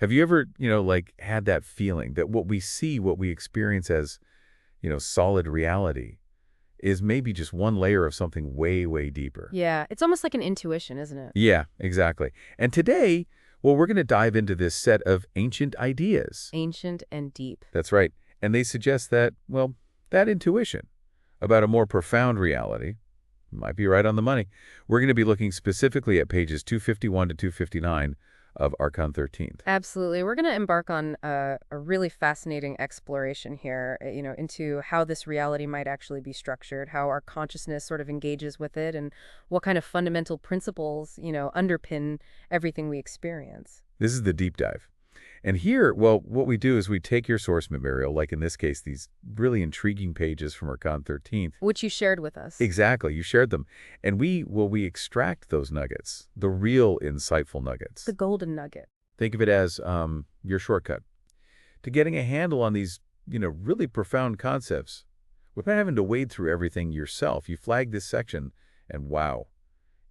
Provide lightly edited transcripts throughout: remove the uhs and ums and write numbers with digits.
Have you ever, like had that feeling that what we see, what we experience as, solid reality is maybe just one layer of something way, way deeper? Yeah, it's almost like an intuition, isn't it? Yeah, exactly. And today, well, we're going to dive into this set of ancient ideas. Ancient and deep. That's right. And they suggest that, well, that intuition about a more profound reality might be right on the money. We're going to be looking specifically at pages 251 to 259 of Arkan 13th. Absolutely. We're going to embark on a really fascinating exploration here, into how this reality might actually be structured, how our consciousness sort of engages with it, and what kind of fundamental principles, underpin everything we experience. This is the deep dive. And here, well, what we do is we take your source material, like in this case, these really intriguing pages from Arkan 13th. Which you shared with us. Exactly, you shared them. And we extract those nuggets, the real insightful nuggets. The golden nugget. Think of it as your shortcut to getting a handle on these, really profound concepts without having to wade through everything yourself. You flag this section, and wow,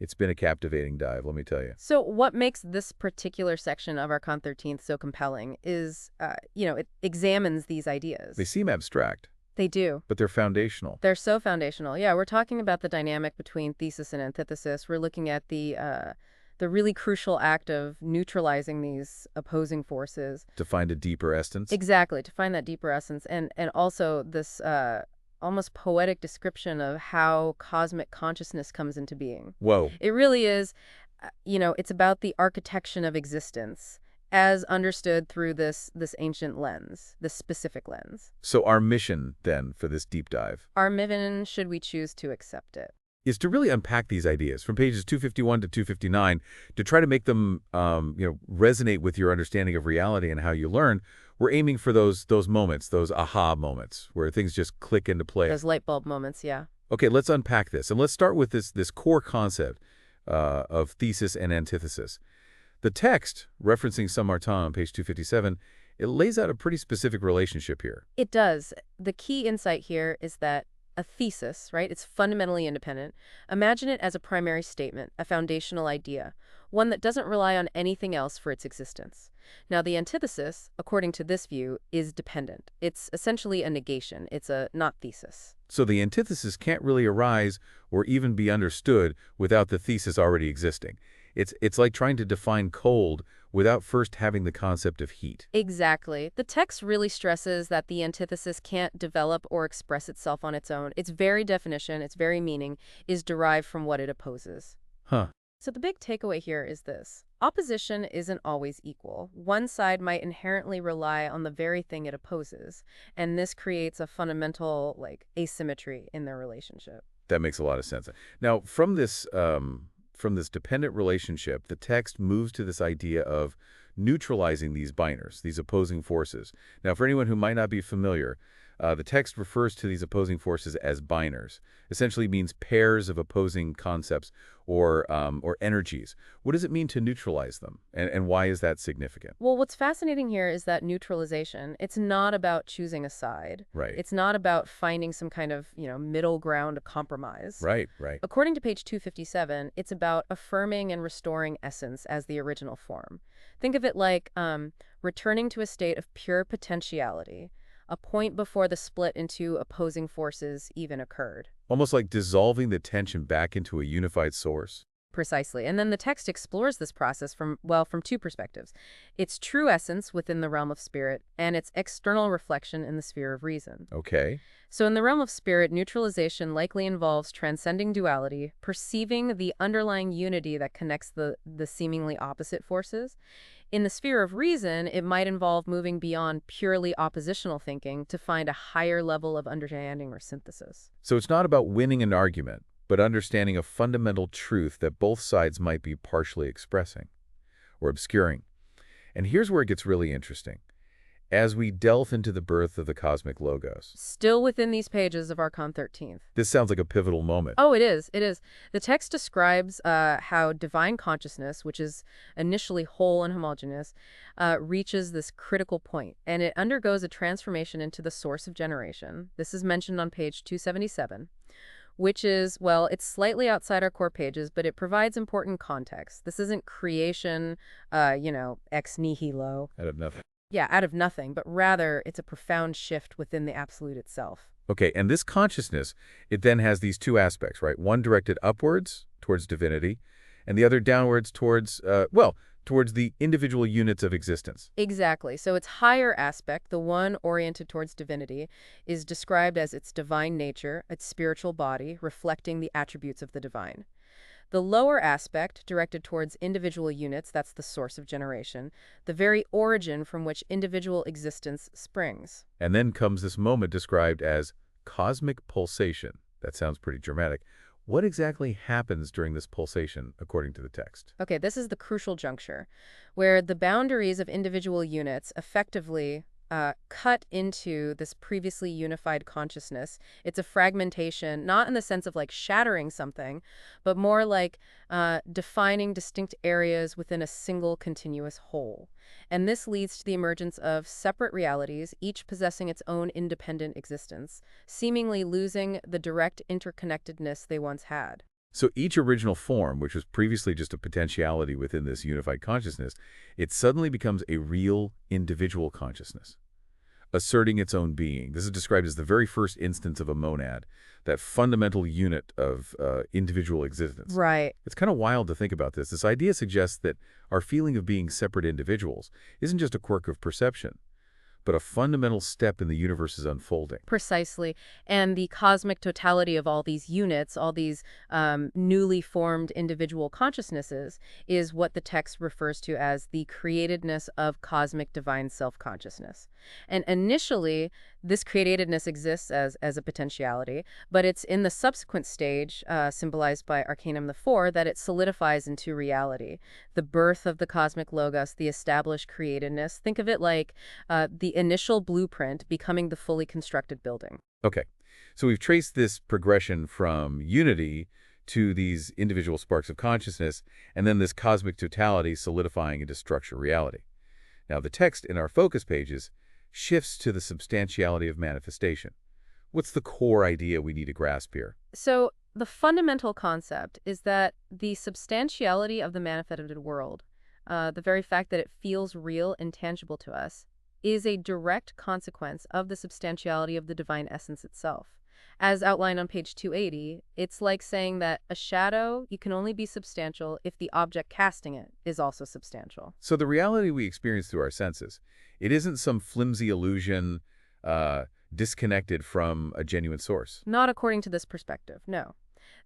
it's been a captivating dive, let me tell you. So what makes this particular section of Arkan 13th so compelling is, it examines these ideas. They seem abstract. They do. But they're foundational. They're so foundational. Yeah, we're talking about the dynamic between thesis and antithesis. We're looking at the really crucial act of neutralizing these opposing forces. To find a deeper essence? Exactly, to find that deeper essence. And also this almost poetic description of how cosmic consciousness comes into being. Whoa. It really is, it's about the architecture of existence as understood through this ancient lens, this specific lens. So our mission, then, for this deep dive? Our mission, should we choose to accept it, is to really unpack these ideas from pages 251 to 259 to try to make them, resonate with your understanding of reality and how you learn. We're aiming for those moments, those aha moments, where things just click into place. Those light bulb moments, yeah. Okay, let's unpack this. And let's start with this core concept of thesis and antithesis. The text, referencing Samartan on page 257, it lays out a pretty specific relationship here. It does. The key insight here is that a thesis, right? It's fundamentally independent. Imagine it as a primary statement, a foundational idea, one that doesn't rely on anything else for its existence. Now, the antithesis, according to this view, is dependent. It's essentially a negation. It's a not thesis. So the antithesis can't really arise or even be understood without the thesis already existing. It's like trying to define cold without first having the concept of heat. Exactly. The text really stresses that the antithesis can't develop or express itself on its own. Its very definition, its very meaning, is derived from what it opposes. Huh. So the big takeaway here is this. Opposition isn't always equal. One side might inherently rely on the very thing it opposes, and this creates a fundamental, asymmetry in their relationship. That makes a lot of sense. Now, from this dependent relationship, the text moves to this idea of neutralizing these binars, these opposing forces. Now, for anyone who might not be familiar, the text refers to these opposing forces as binars. Essentially means pairs of opposing concepts or energies. What does it mean to neutralize them, and why is that significant? Well, what's fascinating here is that neutralization, it's not about choosing a side. Right. It's not about finding some kind of, middle ground, a compromise. Right, right. According to page 257, it's about affirming and restoring essence as the original form. Think of it like returning to a state of pure potentiality, a point before the split into opposing forces even occurred. Almost like dissolving the tension back into a unified source. Precisely. And then the text explores this process from two perspectives. Its true essence within the realm of spirit and its external reflection in the sphere of reason. Okay. So in the realm of spirit, neutralization likely involves transcending duality, perceiving the underlying unity that connects the seemingly opposite forces. In the sphere of reason, it might involve moving beyond purely oppositional thinking to find a higher level of understanding or synthesis. So it's not about winning an argument, but understanding a fundamental truth that both sides might be partially expressing or obscuring. And here's where it gets really interesting. As we delve into the birth of the cosmic logos. Still within these pages of Arkan 13th. This sounds like a pivotal moment. Oh, it is. It is. The text describes how divine consciousness, which is initially whole and homogeneous, reaches this critical point, and it undergoes a transformation into the source of generation. This is mentioned on page 277. which is, well, it's slightly outside our core pages, but it provides important context. This isn't creation, ex nihilo. Out of nothing. Yeah, out of nothing, but rather it's a profound shift within the absolute itself. Okay, and this consciousness, it then has these two aspects, right? One directed upwards towards divinity, and the other downwards towards, towards the individual units of existence. Exactly. So its higher aspect, the one oriented towards divinity, is described as its divine nature, its spiritual body, reflecting the attributes of the divine. The lower aspect, directed towards individual units, that's the source of generation, the very origin from which individual existence springs. And then comes this moment described as cosmic pulsation. That sounds pretty dramatic. What exactly happens during this pulsation, according to the text? Okay, this is the crucial juncture, where the boundaries of individual units effectively cut into this previously unified consciousness. It's a fragmentation, not in the sense of like shattering something, but more like defining distinct areas within a single continuous whole. And this leads to the emergence of separate realities, each possessing its own independent existence, seemingly losing the direct interconnectedness they once had. So each original form, which was previously just a potentiality within this unified consciousness, it suddenly becomes a real individual consciousness, asserting its own being. This is described as the very first instance of a monad, that fundamental unit of individual existence. Right. It's kind of wild to think about this. This idea suggests that our feeling of being separate individuals isn't just a quirk of perception, but a fundamental step in the universe's unfolding. Precisely. And the cosmic totality of all these units, all these newly formed individual consciousnesses, is what the text refers to as the createdness of cosmic divine self-consciousness. And initially, this createdness exists as a potentiality, but it's in the subsequent stage, symbolized by Arcanum IV, that it solidifies into reality. The birth of the cosmic logos, the established createdness. Think of it like the initial blueprint becoming the fully constructed building. Okay, so we've traced this progression from unity to these individual sparks of consciousness, and then this cosmic totality solidifying into structural reality. Now, the text in our focus pages shifts to the substantiality of manifestation. What's the core idea we need to grasp here? So the fundamental concept is that the substantiality of the manifested world, the very fact that it feels real and tangible to us, is a direct consequence of the substantiality of the divine essence itself. As outlined on page 280, it's like saying that a shadow, you can only be substantial if the object casting it is also substantial. So the reality we experience through our senses, it isn't some flimsy illusion disconnected from a genuine source. Not according to this perspective, no.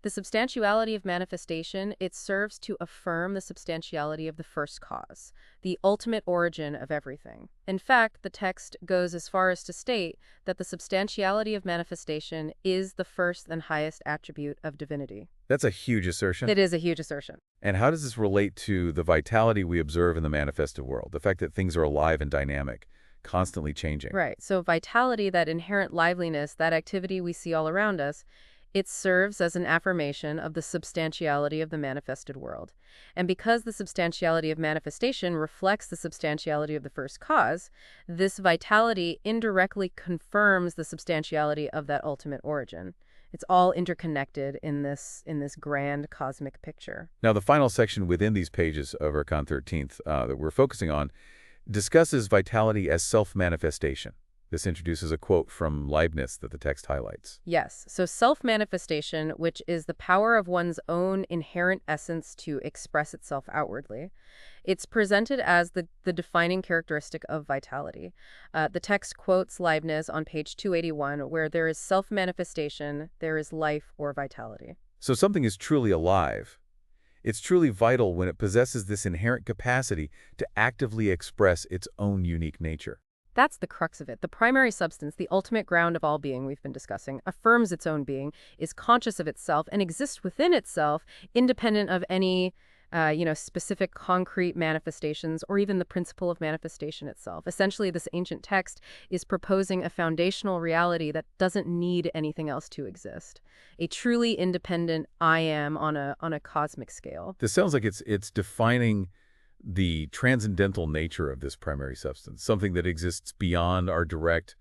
The substantiality of manifestation, it serves to affirm the substantiality of the first cause, the ultimate origin of everything. In fact, the text goes as far as to state that the substantiality of manifestation is the first and highest attribute of divinity. That's a huge assertion. It is a huge assertion. And how does this relate to the vitality we observe in the manifested world, the fact that things are alive and dynamic, constantly changing? Right. So vitality, that inherent liveliness, that activity we see all around us, it serves as an affirmation of the substantiality of the manifested world. And because the substantiality of manifestation reflects the substantiality of the first cause, this vitality indirectly confirms the substantiality of that ultimate origin. It's all interconnected in this grand cosmic picture. Now, the final section within these pages of Arkan 13th that we're focusing on discusses vitality as self-manifestation. This introduces a quote from Leibniz that the text highlights. Yes, so self-manifestation, which is the power of one's own inherent essence to express itself outwardly, it's presented as the defining characteristic of vitality. The text quotes Leibniz on page 281, where there is self-manifestation, there is life or vitality. So something is truly alive. It's truly vital when it possesses this inherent capacity to actively express its own unique nature. That's the crux of it. The primary substance, the ultimate ground of all being we've been discussing, affirms its own being, is conscious of itself, and exists within itself, independent of any, specific concrete manifestations or even the principle of manifestation itself. Essentially, this ancient text is proposing a foundational reality that doesn't need anything else to exist. A truly independent I am on a cosmic scale. This sounds like it's defining the transcendental nature of this primary substance, something that exists beyond our direct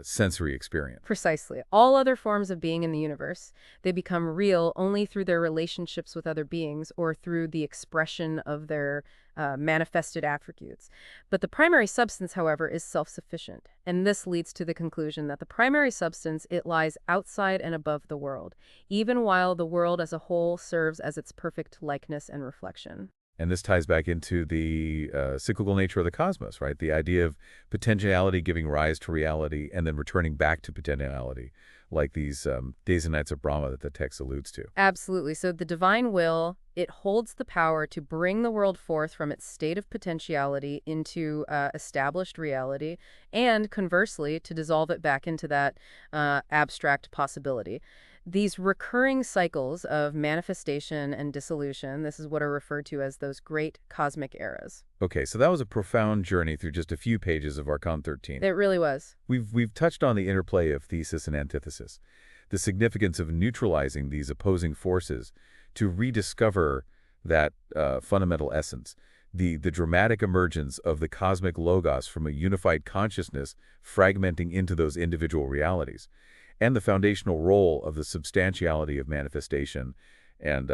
sensory experience. Precisely. All other forms of being in the universe, they become real only through their relationships with other beings or through the expression of their manifested attributes. But the primary substance, however, is self-sufficient. And this leads to the conclusion that the primary substance, it lies outside and above the world, even while the world as a whole serves as its perfect likeness and reflection. And this ties back into the cyclical nature of the cosmos, right? The idea of potentiality giving rise to reality and then returning back to potentiality, like these days and nights of Brahma that the text alludes to. Absolutely. So the divine will, it holds the power to bring the world forth from its state of potentiality into established reality, and conversely, to dissolve it back into that abstract possibility. These recurring cycles of manifestation and dissolution, this is what are referred to as those great cosmic eras. Okay, so that was a profound journey through just a few pages of Arkan 13. It really was. We've touched on the interplay of thesis and antithesis, the significance of neutralizing these opposing forces to rediscover that fundamental essence, the dramatic emergence of the cosmic logos from a unified consciousness fragmenting into those individual realities, and the foundational role of the substantiality of manifestation and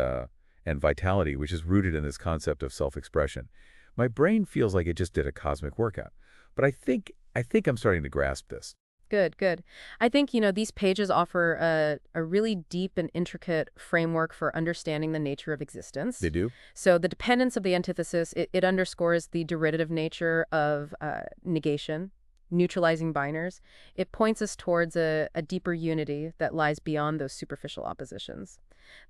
vitality, which is rooted in this concept of self-expression. My brain feels like it just did a cosmic workout, but I think I'm starting to grasp this. Good, good. I think, these pages offer a really deep and intricate framework for understanding the nature of existence. They do? So the dependence of the antithesis, it underscores the derivative nature of negation, neutralizing binars. It points us towards a deeper unity that lies beyond those superficial oppositions.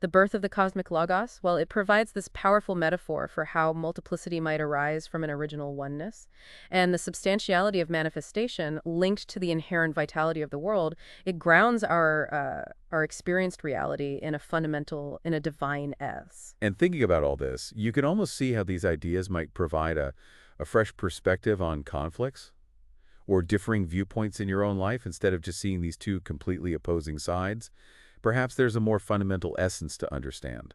The birth of the cosmic logos, well, it provides this powerful metaphor for how multiplicity might arise from an original oneness. And the substantiality of manifestation, linked to the inherent vitality of the world, it grounds our experienced reality in a divine S. And thinking about all this, you can almost see how these ideas might provide a fresh perspective on conflicts or differing viewpoints in your own life instead of just seeing these two completely opposing sides. Perhaps there's a more fundamental essence to understand.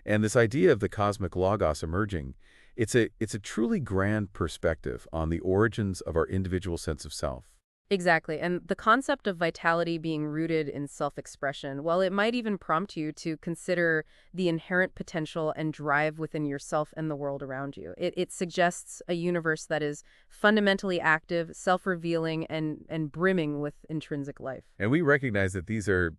And this idea of the cosmic logos emerging, it's a truly grand perspective on the origins of our individual sense of self. Exactly. And the concept of vitality being rooted in self-expression, well, it might even prompt you to consider the inherent potential and drive within yourself and the world around you. It suggests a universe that is fundamentally active, self-revealing, and brimming with intrinsic life. And we recognize that these are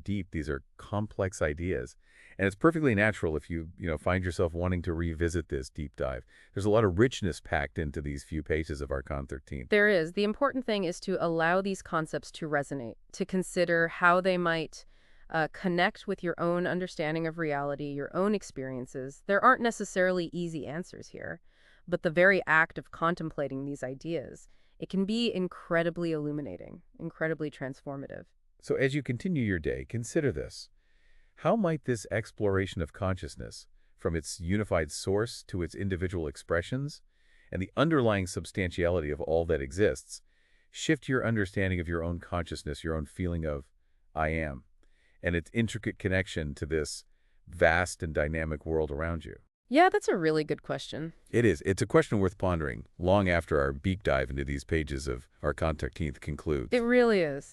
deep, these are complex ideas. And it's perfectly natural if you find yourself wanting to revisit this deep dive. There's a lot of richness packed into these few pages of Arkan 13. There is. The important thing is to allow these concepts to resonate, to consider how they might connect with your own understanding of reality, your own experiences. There aren't necessarily easy answers here, but the very act of contemplating these ideas, it can be incredibly illuminating, incredibly transformative. So as you continue your day, consider this. How might this exploration of consciousness, from its unified source to its individual expressions, and the underlying substantiality of all that exists, shift your understanding of your own consciousness, your own feeling of I am, and its intricate connection to this vast and dynamic world around you? Yeah, that's a really good question. It is. It's a question worth pondering long after our deep dive into these pages of Arkan 13 concludes. It really is.